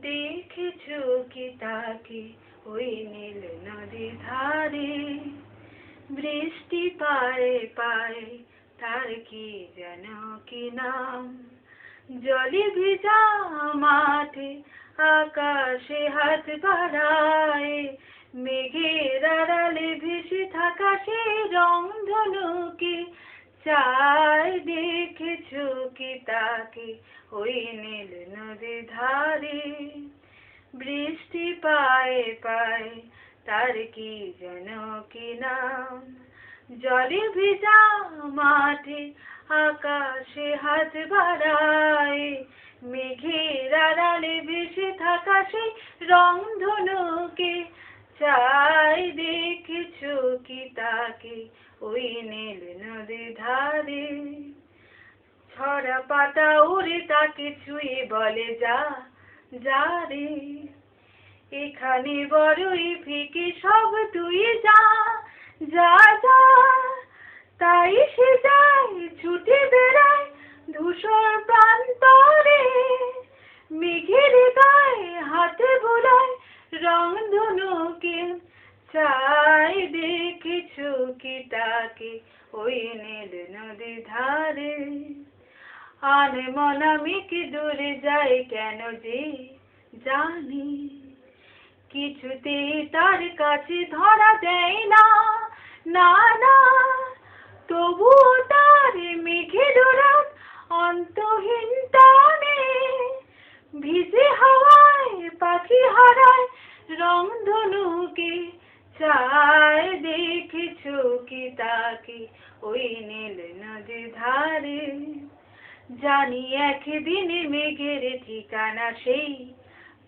দেখেছো কি তাকে ওই নীল নদীর ধারে, বৃষ্টি পায়ে পায়ে তার কি যেন কি নাম, জলে ভিজা মাঠে আকাশে হাত বাড়ায়, মেঘের আড়ালে ভেসে থাকা সেই রংধনুকে চায়। দেখেছো কি তাকে ওই নীল নদীর ধারে, বৃষ্টি পায়ে পায়ে তার কি যেন কি নাম, জলে ভিজা মাঠে আকাশে হাত বাড়ায়, মেঘের আড়ালে ভেসে থাকা সেই রংধনুকে চাই। দেখেছো কি তাকে ওই নীল নদীর ধারে, ছড়া পাতা উড়ে তাকে ছুঁয়ে বলে যা যা রে, এখানে বড়ই ফিকে সব তুই যা যা যা, তাই সে যায় ছুটে বেড়ায় ধূসর প্রান্তরে, মেঘের গায়ে হাতে বোলায় রংধনুকে চাই। দেখেছো কি তাকে ওই নীল নদীর ধারে, আনমনা কি দূরে যায় কেন যে জানি, কিছুতেই তার কাছে ধরা দেয় না না না, তবুও তার মেঘের রাত অন্তহীন টানে, ভিজে হাওয়ায় পাখি হারায় রংধনুকে চায়। দেখেছো কি তাকে ওই নীল নদীর ধারে, জানি একদিন মেঘের ঠিকানা সেই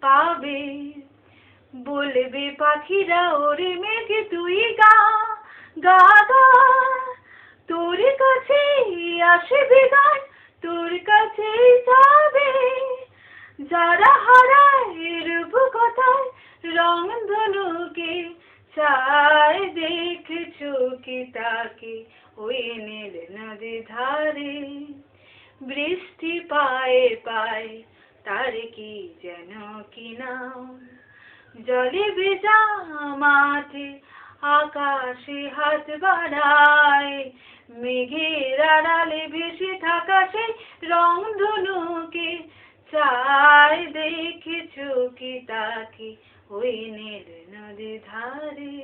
পাবে, বলবে পাখিরা ওরে মেঘ তুই গা গা গা, তোর কাছে আসবে গান তোর কাছে যাবে, যারা হারায় রূপ কথায় রংধনুকে চায়। দেখেছো কি তাকে ওই নীল নদীর ধারে, বৃষ্টি পায়ে পায়ে তার কি যেন কি নাম, জলে ভেজা মাঠে আকাশে হাত বাড়ায়, মেঘের আড়ালে ভেসে থাকা সেই রংধনুকে চায়। দেখেছো কি তাকে ওই নীল নদীর ধারে।